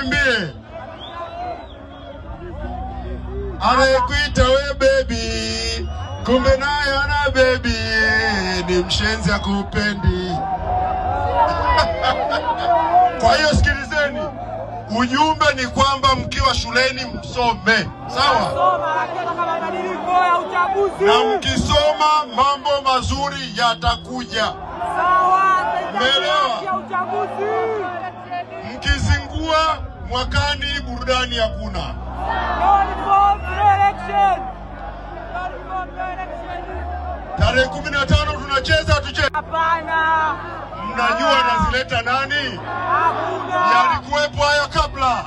niwaambie. Anayekuita we baby, kumbe naye ana baby, ni mshenzi akupendi. Kwa hiyo sikilizeni, ujumbe ni kwamba mkiwa shuleni msome, sawa? Na mkisoma mambo mazuri yatakuja, sawa? Umeelewa? Mkizingua mwakani burudani hakuna. Tarehe 15 tunacheza tucheze. Hapana. Mnajua nazileta nani? Yalikuwepo haya kabla.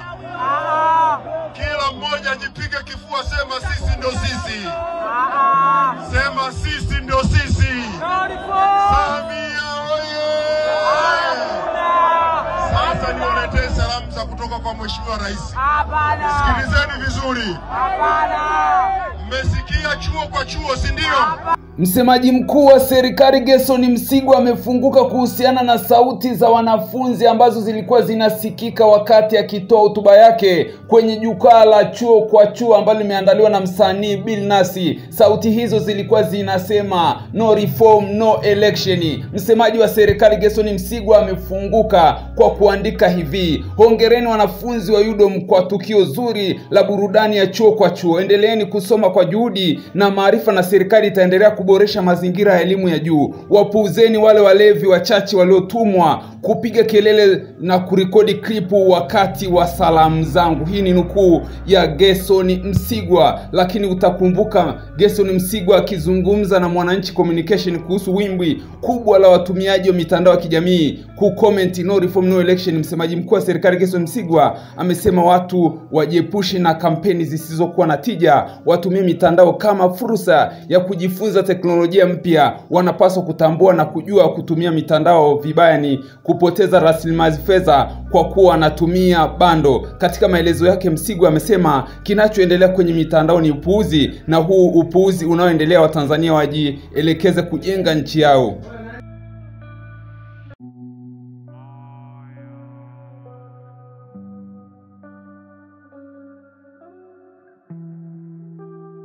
Kila mmoja jipige kifua, sema sisi ndo sisi. Sema sisi ndo sisi. Samia oye! Sasa niwaletee salamu za kutoka kwa Mheshimiwa Rais. Sikilizeni vizuri. Mmesikia chuo kwa chuo, si ndio? Msemaji mkuu wa serikali Gerson Msigwa amefunguka kuhusiana na sauti za wanafunzi ambazo zilikuwa zinasikika wakati akitoa hotuba yake kwenye jukwaa la chuo kwa chuo ambalo limeandaliwa na msanii Bill Nasi. Sauti hizo zilikuwa zinasema no reform no election. Msemaji wa serikali Gerson Msigwa amefunguka kwa kuandika hivi: hongereni wanafunzi wa UDOM kwa tukio zuri la burudani ya chuo kwa chuo. Endeleeni kusoma kwa juhudi na maarifa, na serikali itaendelea kuboresha mazingira ya elimu ya juu. Wapuuzeni wale walevi wachache waliotumwa kupiga kelele na kurekodi klipu wakati wa salamu zangu. Hii ni nukuu ya Gerson Msigwa. Lakini utakumbuka Gerson Msigwa akizungumza na Mwananchi Communication kuhusu wimbi kubwa la watumiaji wa mitandao ya kijamii kucomment no reform no election. Msemaji mkuu wa serikali Gerson Msigwa amesema watu wajiepushe na kampeni zisizokuwa na tija, watumie mitandao kama fursa ya kujifunza teknolojia mpya. Wanapaswa kutambua na kujua kutumia mitandao vibaya ni kupoteza rasilimali fedha kwa kuwa anatumia bando. Katika maelezo yake, Msigwa amesema kinachoendelea kwenye mitandao ni upuuzi, na huu upuuzi unaoendelea Watanzania wajielekeze kujenga nchi yao.